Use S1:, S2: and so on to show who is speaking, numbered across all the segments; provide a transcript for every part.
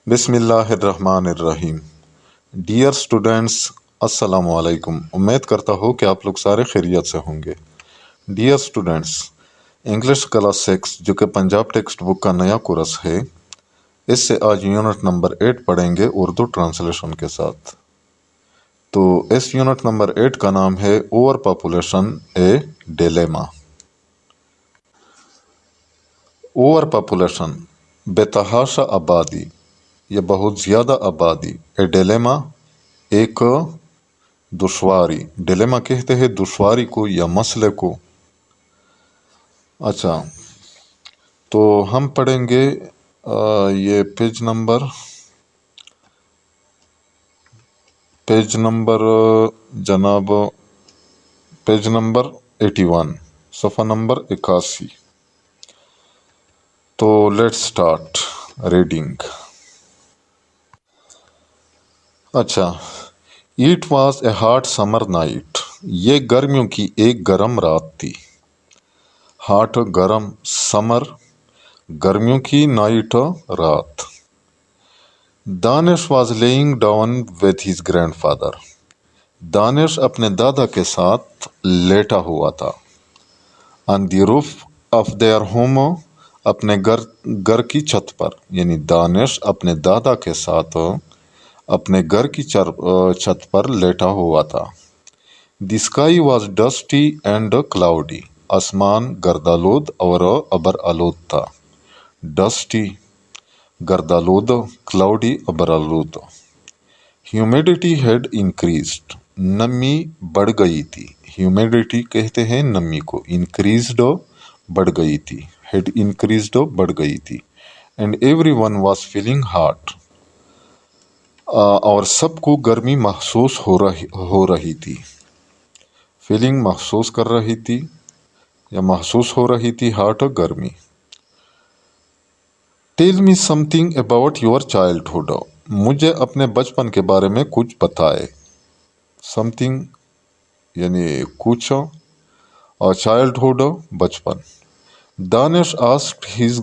S1: بسم اللہ الرحمن الرحیم۔ ڈیئر اسٹوڈینٹس، السلام علیکم۔ امید کرتا ہوں کہ آپ لوگ سارے خیریت سے ہوں گے۔ ڈیئر اسٹوڈینٹس، انگلش کلاس 6 جو کہ پنجاب ٹیکسٹ بک کا نیا کورس ہے، اس سے آج یونٹ نمبر 8 پڑھیں گے اردو ٹرانسلیشن کے ساتھ۔ تو اس یونٹ نمبر 8 کا نام ہے اوور پاپولیشن اے ڈیلیما۔ اوور پاپولیشن، بے تحاشا آبادی یا بہت زیادہ آبادی، اے ڈیلیما ایک دشواری، ڈیلیما کہتے ہیں دشواری کو یا مسئلے کو۔ اچھا، تو ہم پڑھیں گے یہ پیج نمبر 81، صفحہ نمبر 81۔ تو لیٹس سٹارٹ ریڈنگ۔ اچھا، it was a hot summer night, یہ گرمیوں کی ایک گرم رات تھی۔ ہاٹ گرم، سمر گرمیوں کی، نائٹ رات۔ Danish was lying down with his grandfather، Danish اپنے دادا کے ساتھ لیٹا ہوا تھا۔ on the roof of their home، اپنے گھر کی چھت پر، یعنی دانش اپنے دادا کے ساتھ اپنے گھر کی چھت پر لیٹا ہوا تھا۔ The sky was dusty and cloudy، آسمان گردآلود اور ابر آلود تھا۔ ڈسٹی گردآلود، کلاؤڈی ابر آلود۔ ہیومیڈیٹی had increased، نمی بڑھ گئی تھی۔ ہیومیڈیٹی کہتے ہیں نمی کو، انکریزڈ بڑھ گئی تھی، had increased بڑھ گئی تھی۔ and everyone was feeling hot، اور سب کو گرمی محسوس ہو رہی تھی۔ فیلنگ محسوس کر رہی تھی یا محسوس ہو رہی تھی، ہاٹ گرمی۔ Tell me some thing about your childhood, مجھے اپنے بچپن کے بارے میں کچھ بتائے۔ سم تھنگ یعنی کچھ، اور چائلڈہڈ بچپن۔ Danish asked his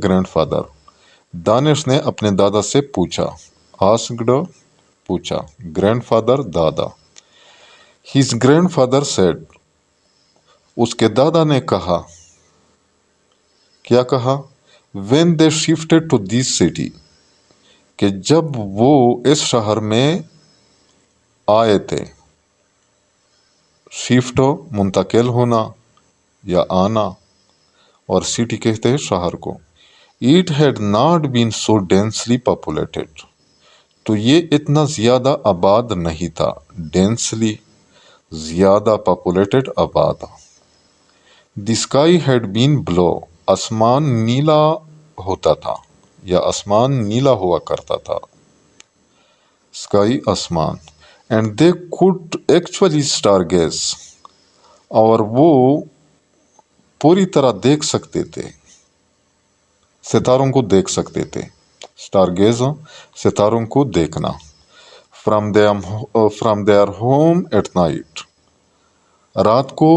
S1: grandfather, Danish نے اپنے دادا سے پوچھا۔ آسکڈ پوچھا، گرینڈ فادر دادا۔ ہیز گرینڈ فادر سیڈ، اس کے دادا نے کہا۔ کیا کہا؟ When they shifted to this city, کہ جب وہ اس شہر میں آئے تھے۔ شفٹ منتقل ہونا یا آنا، اور سٹی کہتے ہیں شہر کو۔ It had not been so densely populated, تو یہ اتنا زیادہ آباد نہیں تھا۔ ڈینسلی زیادہ، پاپولیٹڈ آباد۔ دی اسکائی ہیڈ بین بلو، آسمان نیلا ہوتا تھا یا آسمان نیلا ہوا کرتا تھا۔ اسکائی آسمان۔ And they could actually stargaze, اور وہ پوری طرح دیکھ سکتے تھے، ستاروں کو دیکھ سکتے تھے۔ اسٹار گیز ستاروں کو دیکھنا۔ From their home at night, رات کو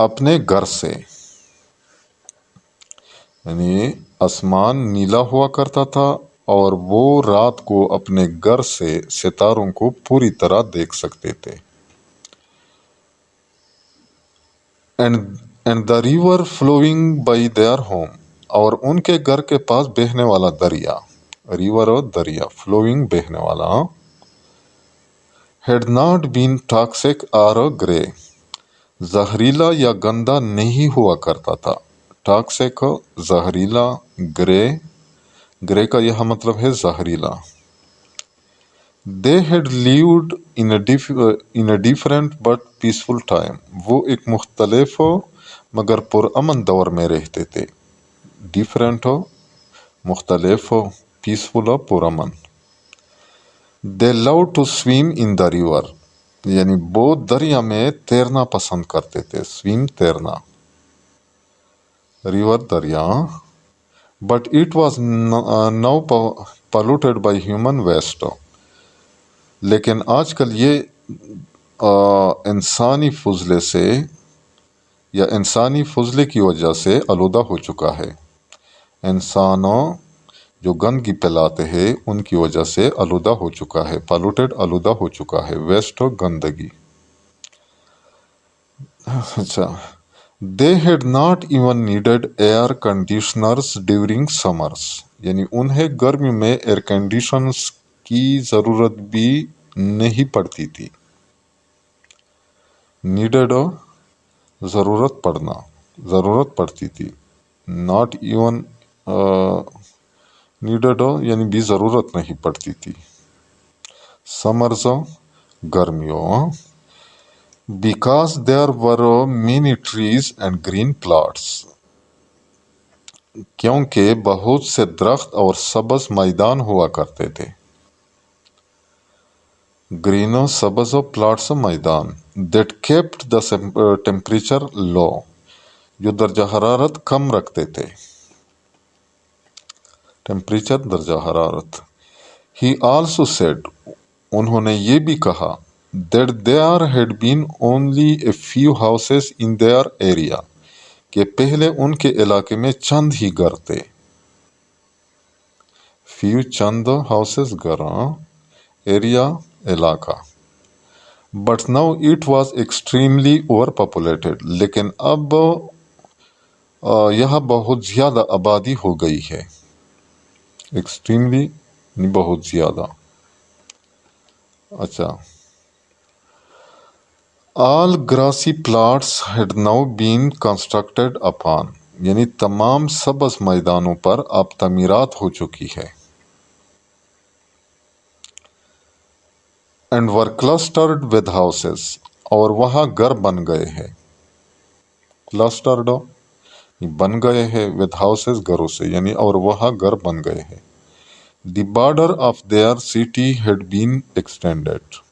S1: اپنے گھر سے، یعنی آسمان نیلا ہوا کرتا تھا اور وہ رات کو اپنے گھر سے ستاروں کو پوری طرح دیکھ سکتے تھے۔ And the river flowing by their home, اور ان کے گھر کے پاس بہنے والا دریا، ریور دریا، فلوئنگ بہنے والا، ہیڈ ناٹ بین ٹاکسک اور گرے، زہریلا یا گندا نہیں ہوا کرتا تھا۔ ٹاکسک زہریلا، گرے کا یہ مطلب ہے زہریلا۔ They had lived in a different but peaceful time, وہ ایک مختلف مگر پرامن دور میں رہتے تھے۔ ڈیفرنٹ مختلف، پیسفل پرامن۔ They love to swim in the river, یعنی وہ دریا میں تیرنا پسند کرتے تھے۔ سویم تیرنا، ریور دریا۔ But it was now polluted by human waste, لیکن آج کل یہ انسانی فضلے سے یا انسانی فضلے کی وجہ سے آلودہ ہو چکا ہے۔ انسانوں جو گندگی پھیلاتے ہیں ان کی وجہ سے آلودہ ہو چکا ہے. پالوٹیڈ آلودہ ہو چکا ہے. ویسٹ گندگی. اچھا. They had not even needed air conditioners during summers. یعنی انہیں گرمی میں ایئر کنڈیشنز کی ضرورت بھی نہیں پڑتی تھی. نیڈیڈ ضرورت پڑنا، ضرورت پڑتی تھی. ناٹ ایون نیڈیڈ یعنی بھی ضرورت نہیں پڑتی تھی. سمرز گرمیوں. Because there were many trees and green plots. کیونکہ بہت سے درخت اور سبز میدان ہوا کرتے تھے. گرین سبز پلاٹس میدان. That kept the temperature low. جو درجہ حرارت کم رکھتے تھے. ٹیمپریچر درجہ حرارت. He also said. انہوں نے یہ بھی کہا that there had been only a few houses in their area. کہ پہلے ان کے علاقے میں چند ہی گھر تھے. few چند houses گھر. area علاقہ. But now it was extremely overpopulated. لیکن اب یہاں بہت زیادہ آبادی ہو گئی ہے. ایکسٹریملی بہت زیادہ. اچھا. All grassy plots had now been constructed upon. یعنی تمام سبز میدانوں پر اب تعمیرات ہو چکی ہے. And were clustered with houses. اور وہاں گھر بن گئے ہیں. clustered بن گئے ہیں with houses گھروں سے یعنی اور وہاں گھر بن گئے ہیں. The border of their city had been extended.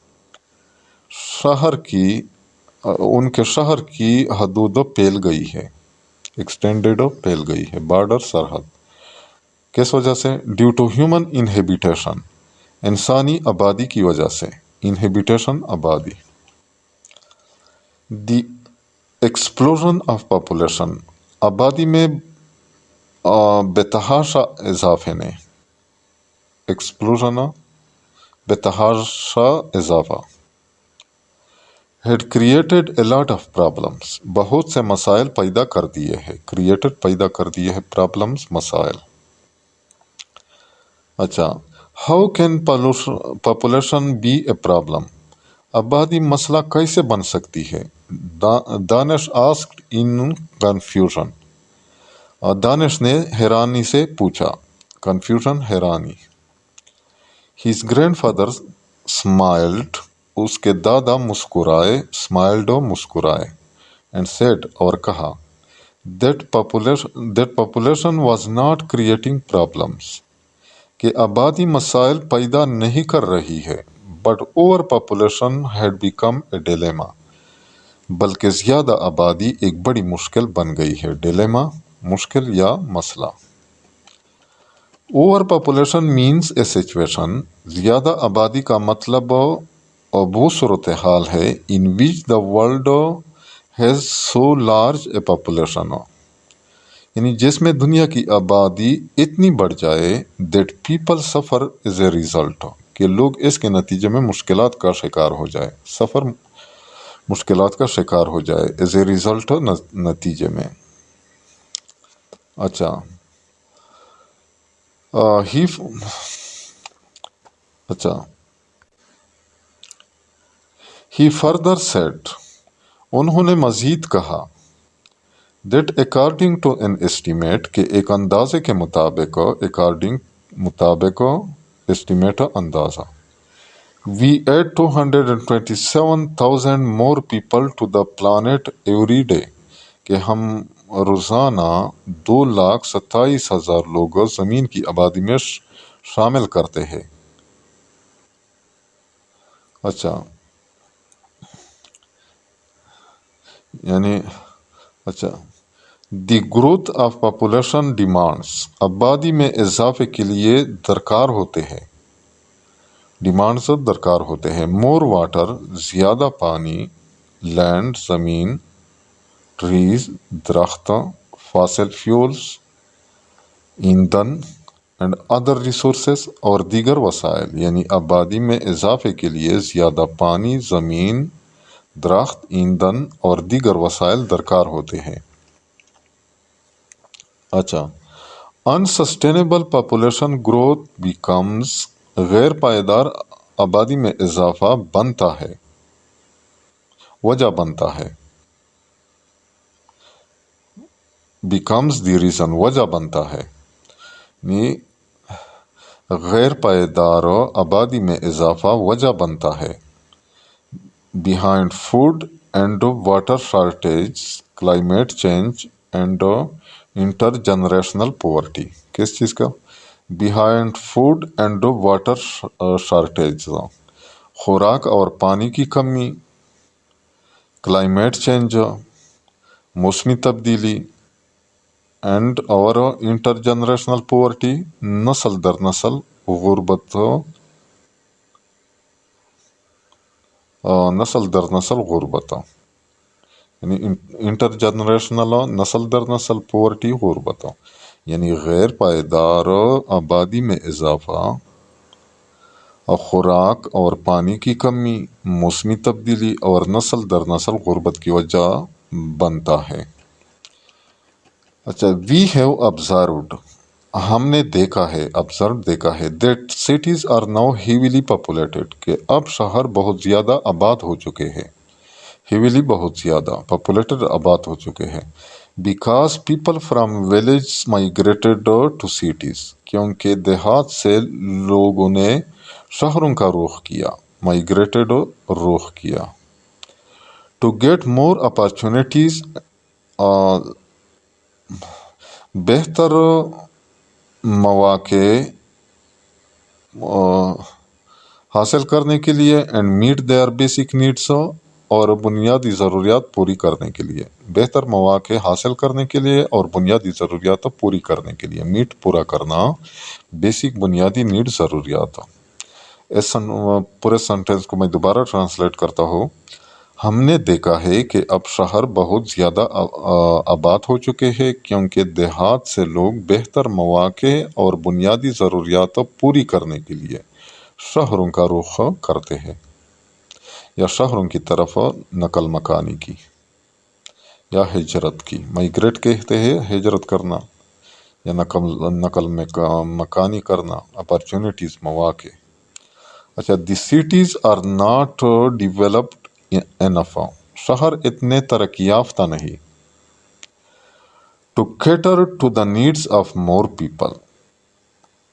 S1: شہر کی ان کے شہر کی حدود پھیل گئی ہے. ایکسٹینڈیڈ پھیل گئی ہے. بارڈر سرحد. کس وجہ سے؟ Due to human inhabitation. انسانی آبادی کی وجہ سے. انہیبیٹیشن آبادی. The explosion of population. آبادی میں بتحاشا اضافے نے. ایکسپلوژن بتحاشا اضافہ. had created a lot of problems. بہت سے مسائل پیدا کر دیے ہیں. created پیدا کر دیے ہیں. problems مسائل. اچھا. how can population be a problem? آبادی مسئلہ کیسے بن سکتی ہے؟ دانش asked in confusion. دانش نے حیرانی سے پوچھا. confusion حیرانی. his grandfather smiled. اس کے دادا مسکرائے. smiled مسکرائے. and said اور کہا that population was not creating problems. کہ آبادی مسائل پیدا نہیں کر رہی ہے. but over population had become a dilemma. بلکہ زیادہ آبادی ایک بڑی مشکل بن گئی ہے. dilemma مشکل یا مسئلہ. over population means a situation. زیادہ آبادی کا مطلب وہ صورتحال ہے in which the world has so large a population. یعنی جس میں دنیا کی آبادی اتنی بڑھ جائے that people suffer as a result. کہ لوگ اس کے نتیجے میں مشکلات کا شکار ہو جائے. سفر مشکلات کا شکار ہو جائے. as a result نتیجے میں. اچھا. He further said. انہوں نے مزید کہا that according to an estimate کہ ایک اندازے کے مطابق estimate اندازہ we add 227,000 more people to the planet every day کہ ہم روزانہ 2,27,000 لوگ زمین کی آبادی میں شامل کرتے ہیں. اچھا. یعنی اچھا. The growth of population demands. آبادی میں اضافے کے لیے درکار ہوتے ہیں. ڈیمانڈس درکار ہوتے ہیں. مور واٹر زیادہ پانی. لینڈ زمین. ٹریز درخت. فاسل فیولز ایندھن اینڈ ادر ریسورسز، اور دیگر وسائل، یعنی آبادی میں اضافے کے لیے زیادہ پانی، زمین، درخت، ایندھن اور دیگر وسائل درکار ہوتے ہیں۔ اچھا، انسسٹینیبل پاپولیشن گروتھ بیکمز، غیر پائیدار آبادی میں اضافہ بنتا ہے، وجہ بنتا ہے، بیکمز دی ریزن، وجہ بنتا ہے، یعنی غیر پائیدار آبادی میں اضافہ وجہ بنتا ہے۔ behind food and water shortage, climate change and intergenerational poverty۔ کس چیز کا؟ behind food and water shortage، خوراک اور پانی کی کمی، کلائمیٹ چینج، موسمی تبدیلی، اینڈ اور انٹر جنریشنل پورٹی، نسل در نسل غربت، نسل در نسل غربت، یعنی انٹر جنریشنل، نسل در نسل پورٹی، غربت، یعنی غیر پائیدار آبادی میں اضافہ، خوراک اور پانی کی کمی، موسمی تبدیلی اور نسل در نسل غربت کی وجہ بنتا ہے۔ اچھا، وی ہیو observed، ہم نے دیکھا ہے، observed دیکھا ہے، that cities are now heavily populated، کہ اب شہر بہت زیادہ آباد ہو چکے ہیں، heavily بہت زیادہ، populated آباد ہو چکے ہیں، because people from villages migrated to cities، کیونکہ دیہات سے لوگوں نے شہروں کا رخ کیا، migrated رخ کیا، to get more opportunities، بہتر مواقع حاصل کرنے کے لیے، and meet their basic needs, اور بنیادی ضروریات پوری کرنے کے لیے، بہتر مواقع حاصل کرنے کے لیے اور بنیادی ضروریات پوری کرنے کے لیے، میٹ پورا کرنا، بیسک بنیادی نیڈ ضروریات۔ اس پورے سنٹینس کو میں دوبارہ ٹرانسلیٹ کرتا ہوں۔ ہم نے دیکھا ہے کہ اب شہر بہت زیادہ آباد ہو چکے ہیں، کیونکہ دیہات سے لوگ بہتر مواقع اور بنیادی ضروریات پوری کرنے کے لیے شہروں کا رخ کرتے ہیں، یا شہروں کی طرف نقل مکانی کی، یا ہجرت کی۔ مائگریٹ کہتے ہیں ہجرت کرنا، یا نقل مکانی کرنا، اپرچونٹیز، مواقع۔ اچھا، the cities are not developed enough, شہر اتنے ترقی یافتہ نہیں، to cater to the needs of more people,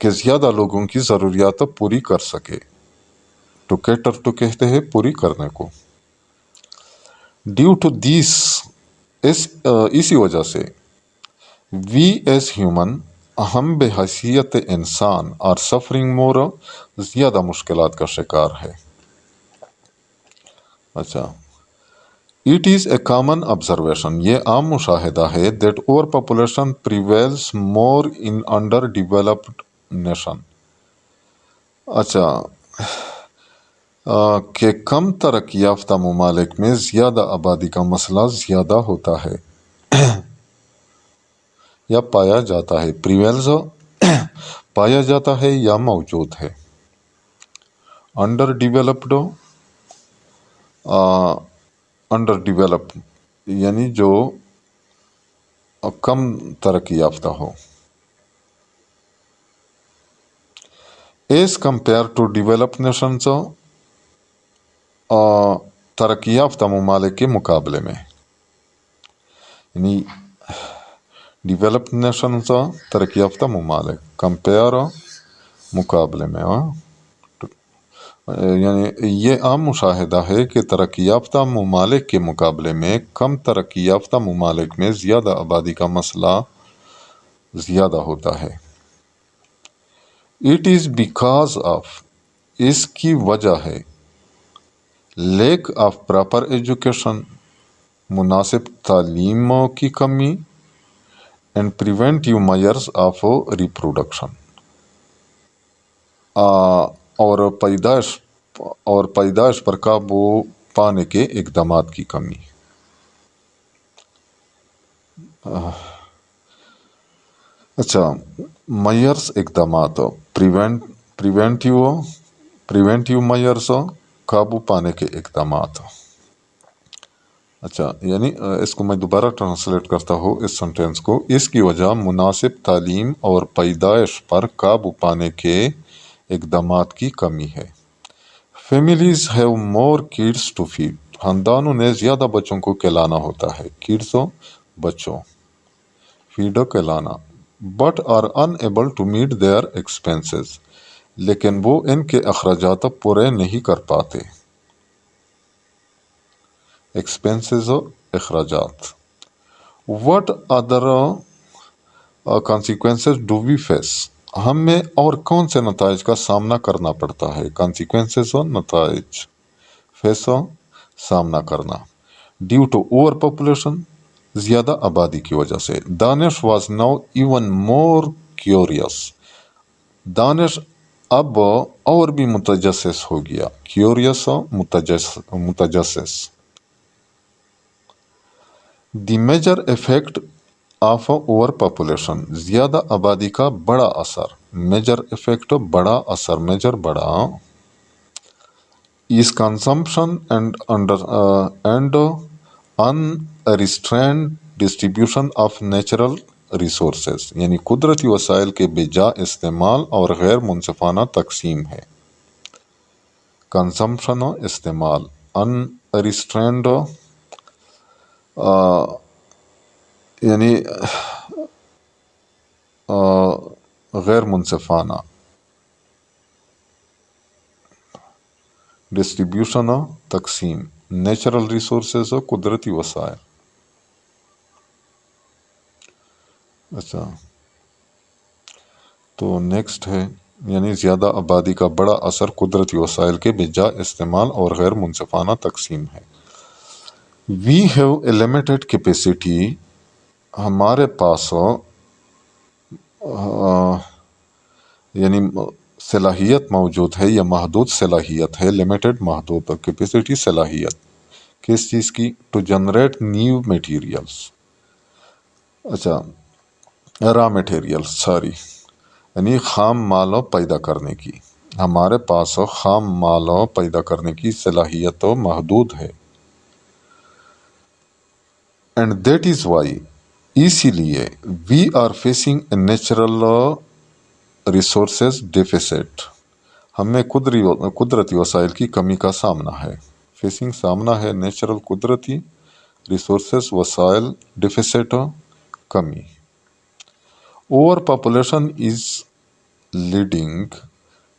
S1: کہ زیادہ لوگوں کی ضروریات پوری کر سکے۔ ٹو کیٹر ٹو کہتے ہیں پوری کرنے کو۔ ڈیو ٹو دیس، اسی وجہ سے، وی ایز ہیومن، ہم بے حیثیت انسان، آر سفرنگ مور، زیادہ مشکلات کا شکار ہے۔ اچھا، it is a common observation, یہ عام مشاہدہ ہے، that over population prevails more in under developed nation. اچھا، کہ کم ترقی یافتہ ممالک میں زیادہ آبادی کا مسئلہ زیادہ ہوتا ہے یا پایا جاتا ہے۔ پریویلز پایا جاتا ہے یا موجود ہے۔ انڈر ڈیولپڈ، انڈر ڈیولپ یعنی جو کم ترقی یافتہ ہو، as compared to develop nations, ترقی یافتہ ممالک کے مقابلے میں، یعنی ڈیولپ نیشنز، ترقی یافتہ ممالک، کمپیئر، مقابلے میں، یعنی یہ عام مشاہدہ ہے کہ ترقی یافتہ ممالک کے مقابلے میں کم ترقی یافتہ ممالک میں زیادہ آبادی کا مسئلہ زیادہ ہوتا ہے۔ اٹ از بیکاز آف، اس کی وجہ ہے، لیک آف پراپر ایجوکیشن، مناسب تعلیم کی کمی، and preventive measures of reproduction, اور پیدائش پر قابو پانے کے اقدامات کی کمی۔ اچھا، میئرس اقدامات، پریونٹیو میئرس، قابو پانے کے اقدامات۔ اچھا، یعنی اس کو میں دوبارہ ٹرانسلیٹ کرتا ہوں اس سنٹینس کو۔ اس کی وجہ مناسب تعلیم اور پیدائش پر قابو پانے کے اقدامات کی کمی ہے۔ Families have more kids to feed, خاندانوں نے زیادہ بچوں کو کھلانا ہوتا ہے، کڈس بچوں، فیڈ کھلانا، but are unable to meet their expenses، لیکن وہ ان کے اخراجات پورے نہیں کر پاتے۔ ایکسپینسز، اخراجات۔ What other consequences do we face، ہمیں اور کون سے نتائج کا سامنا کرنا پڑتا ہے؟ consequences، نتائج، فیس، سامنا کرنا۔ ڈیو ٹو اوور پاپولیشن، زیادہ آبادی کی وجہ سے۔ Danish was now even more curious, Danish اب اور بھی متجسس ہو گیا، کیوریس، متجسس۔ The major effect of over population, زیادہ آبادی کا بڑا اثر، میجر افیکٹ بڑا اثر، میجر بڑا، is consumption and unrestrained distribution of natural resources، یعنی قدرتی وسائل کے بے جا استعمال اور غیر منصفانہ تقسیم ہے۔ کنزمپشن، استعمال، unrestrained یعنی غیر منصفانہ، ڈسٹریبیوشن، تقسیم، نیچرل ریسورسز، قدرتی وسائل۔ اچھا، تو نیکسٹ ہے، یعنی زیادہ آبادی کا بڑا اثر قدرتی وسائل کے بے جا استعمال اور غیر منصفانہ تقسیم ہے۔ We have a limited capacity, ہمارے پاس یعنی صلاحیت موجود ہے یا محدود صلاحیت ہے، لمیٹڈ محدود، کیپیسٹی صلاحیت، کس چیز کی؟ ٹو جنریٹ نیو میٹیریلس، اچھا را میٹیریل، یعنی خام مال پیدا کرنے کی، ہمارے پاس خام مال پیدا کرنے کی صلاحیت محدود ہے۔ اینڈ دیٹ از وائی، اسی لیے، we are facing a natural resources deficit, ہمیں قدرتی وسائل کی کمی کا سامنا ہے۔ فیسنگ، سامنا ہے، نیچرل قدرتی، ریسورسز وسائل، ڈیفیسٹ کمی۔ اوور پاپولیشن از لیڈنگ،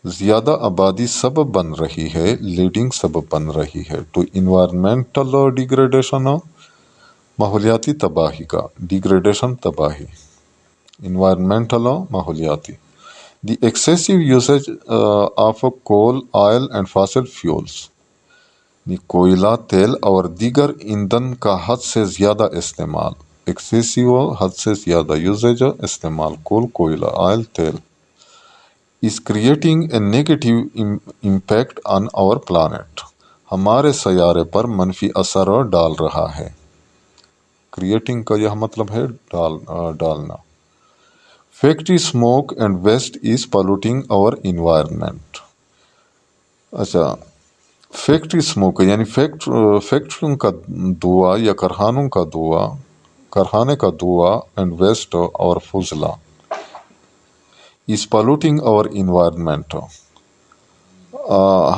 S1: زیادہ آبادی سبب بن رہی ہے، لیڈنگ سبب بن رہی ہے، ٹو انوائرمنٹل ڈیگریڈیشن، ماحولیاتی تباہی کا، ڈیگریڈیشن تباہی، انوائرمنٹل ماحولیاتی۔ The excessive usage of coal, oil and fossil fuels, کوئلہ، تیل اور دیگر ایندھن کا حد سے زیادہ استعمال، ایکسیسو حد سے زیادہ، یوزیج استعمال، کول کوئلہ، آئل تیل، is creating a negative impact on our planet، ہمارے سیارے پر منفی اثر ڈال رہا ہے۔ کریٹنگ کا یہ مطلب ہے ڈالنا۔ فیکٹری اسموک اینڈ ویسٹ از پالوٹنگ اور انوائرمنٹ، اچھا فیکٹری اسموک یعنی فیکٹریوں کا دھواں یا کارخانے کا دھواں، اینڈ ویسٹ اور فضلہ، از پالوٹنگ اور انوائرمنٹ،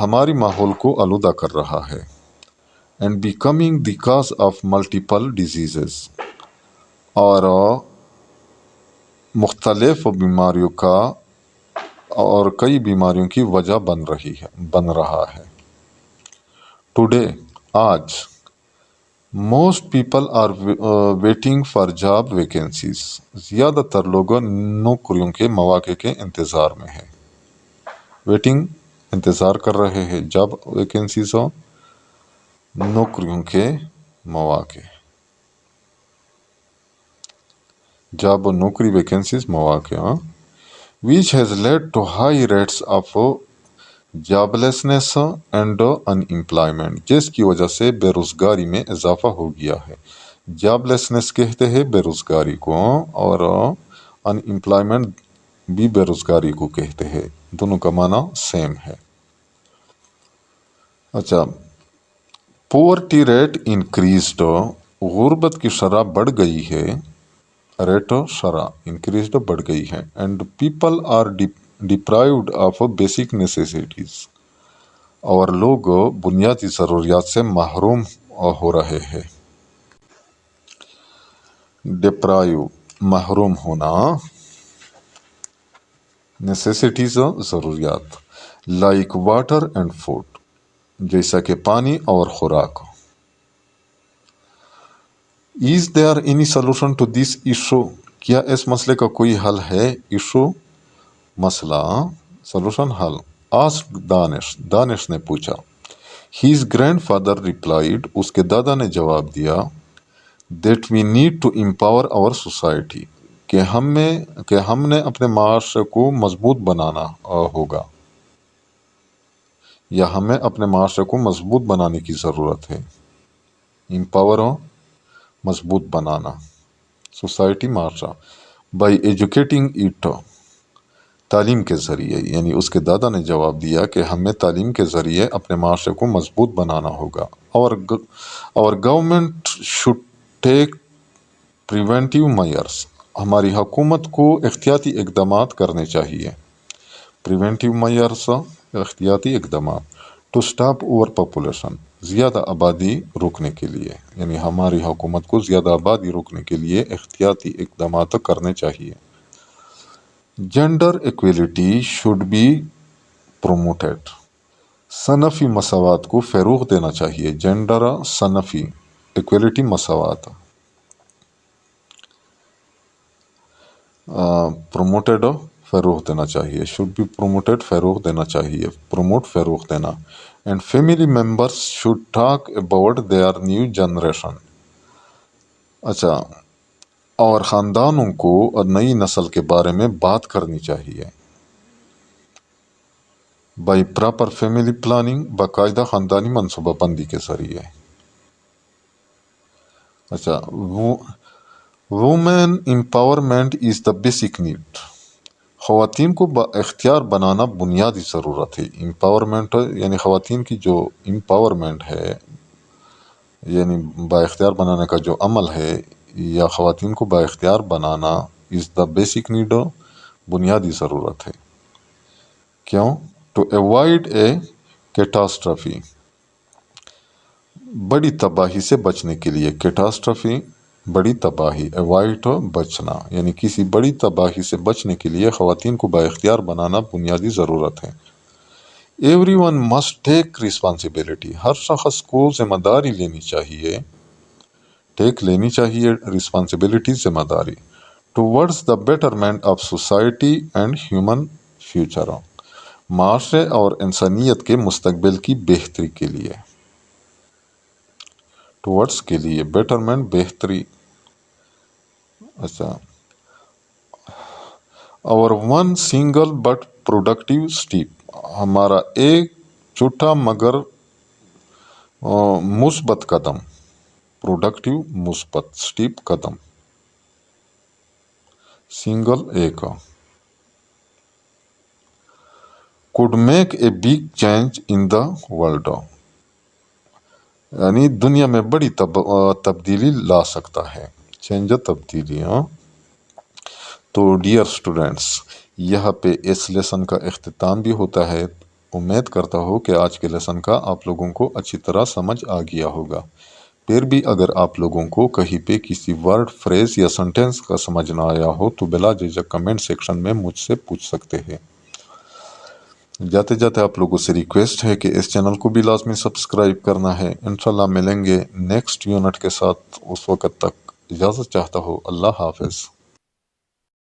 S1: ہماری ماحول کو آلودہ کر رہا ہے۔ And becoming the cause of multiple diseases, اور مختلف بیماریوں کا اور کئی بیماریوں کی وجہ بن رہا ہے۔ ٹوڈے، آج، most people are waiting for job vacancies, زیادہ تر لوگ نوکریوں کے مواقع کے انتظار میں ہیں۔ ویٹنگ، انتظار کر رہے ہیں، جاب ویکینسیز، نوکریوں کے مواقع، جاب اور نوکری ویکینسیز، مواقع، which has led to high rates of joblessness and unemployment، جس کی وجہ سے بے روزگاری میں اضافہ ہو گیا ہے۔ جاب لیسنس کہتے ہیں بے روزگاری کو، اور ان امپلائمنٹ بھی بے روزگاری کو کہتے ہیں، دونوں کا معنی سیم ہے۔ اچھا، پورٹی ریٹ انکریزڈ، غربت کی شرح بڑھ گئی ہے، ریٹ شرح انکریزڈ بڑھ گئی ہے، and people are deprived of basic necessities, اور لوگ بنیادی ضروریات سے محروم ہو رہے ہیں۔ ڈپرائیو محروم ہونا، نیسیسٹیز ضروریات، لائک واٹر اینڈ فوڈ جیسا کہ پانی اور خوراک۔ Is there any solution to this issue, کیا اس مسئلے کا کوئی حل ہے؟ ایشو مسئلہ، سولوشن حل۔ آسک دانش نے پوچھا۔ ہیز گرینڈ فادر ریپلائیڈ، اس کے دادا نے جواب دیا، that we need to empower our society, کہ ہم نے اپنے معاشرے کو مضبوط بنانا ہوگا، یا ہمیں اپنے معاشرے کو مضبوط بنانے کی ضرورت ہے۔ امپاور مضبوط بنانا، سوسائٹی معاشرہ، بائی ایجوکیٹنگ اٹ، تعلیم کے ذریعے، یعنی اس کے دادا نے جواب دیا کہ ہمیں تعلیم کے ذریعے اپنے معاشرے کو مضبوط بنانا ہوگا۔ اور government should take preventive measures, ہماری حکومت کو احتیاطی اقدامات کرنے چاہیے۔ پریونٹیو میئرس، احتیاطی اقدامات، ٹو سٹاپ اوور پاپولیشن، زیادہ آبادی روکنے کے لیے، یعنی ہماری حکومت کو زیادہ آبادی روکنے کے لیے احتیاطی اقدامات کرنے چاہیے۔ Gender equality should be promoted, صنفی مساوات کو فروغ دینا چاہیے۔ جینڈر صنفی، ایکویلٹی مساوات، پروموٹیڈ فروغ دینا چاہیے، شوڈ بی پروموٹیڈ فروغ دینا چاہیے، پروموٹ فروغ دینا۔ And family members should talk about their new generation, اچھا، اور خاندانوں کو نئی نسل کے بارے میں بات کرنی چاہیے۔ بائی پراپر فیملی پلاننگ، باقاعدہ خاندانی منصوبہ بندی کے ذریعے۔ اچھا، women empowerment is the basic need, خواتین کو با اختیار بنانا بنیادی ضرورت ہے۔ امپاورمنٹ یعنی خواتین کی جو امپاورمنٹ ہے، یعنی با اختیار بنانے کا جو عمل ہے، یا خواتین کو با اختیار بنانا از دا بیسک نیڈ، بنیادی ضرورت ہے۔ کیوں؟ ٹو ایوائڈ اے کیٹاسٹرافی، بڑی تباہی سے بچنے کے لیے۔ کیٹاسٹرافی بڑی تباہی، ایوائڈ بچنا، یعنی کسی بڑی تباہی سے بچنے کے لیے خواتین کو با اختیار بنانا بنیادی ضرورت ہے۔ Everyone must take responsibility, ہر شخص کو ذمہ داری لینی چاہیے، لینی چاہیے ریسپانسبلٹی، ذمہ داری، towards the betterment of society and human future, معاشرے اور انسانیت کے مستقبل کی بہتری کے لیے۔ ٹوورڈز کے لیے، بیٹرمنٹ بہتری، اچھا، اور one single bit productive step, ہمارا ایک چھوٹا مگر مثبت قدم، پروڈکٹیو مثبت، اسٹیپ قدم، سنگل ایک، could make a big change in the world، یعنی دنیا میں بڑی تبدیلی لا سکتا ہے، چینج تبدیلی۔ تو ڈیئر اسٹوڈینٹس، یہاں پہ اس لیسن کا اختتام بھی ہوتا ہے۔ امید کرتا ہوں کہ آج کے لیسن کا آپ لوگوں کو اچھی طرح سمجھ آ گیا ہوگا۔ پھر بھی اگر آپ لوگوں کو کہیں پہ کسی ورڈ، فریز یا سنٹینس کا سمجھ نہ آیا ہو تو بلا جھجک کمنٹ سیکشن میں مجھ سے پوچھ سکتے ہیں۔ جاتے جاتے آپ لوگوں سے ریکویسٹ ہے کہ اس چینل کو بھی لازمی سبسکرائب کرنا ہے۔ انشاءاللہ ملیں گے نیکسٹ یونٹ کے ساتھ، اس وقت تک اجازت چاہتا ہوں۔ اللہ حافظ۔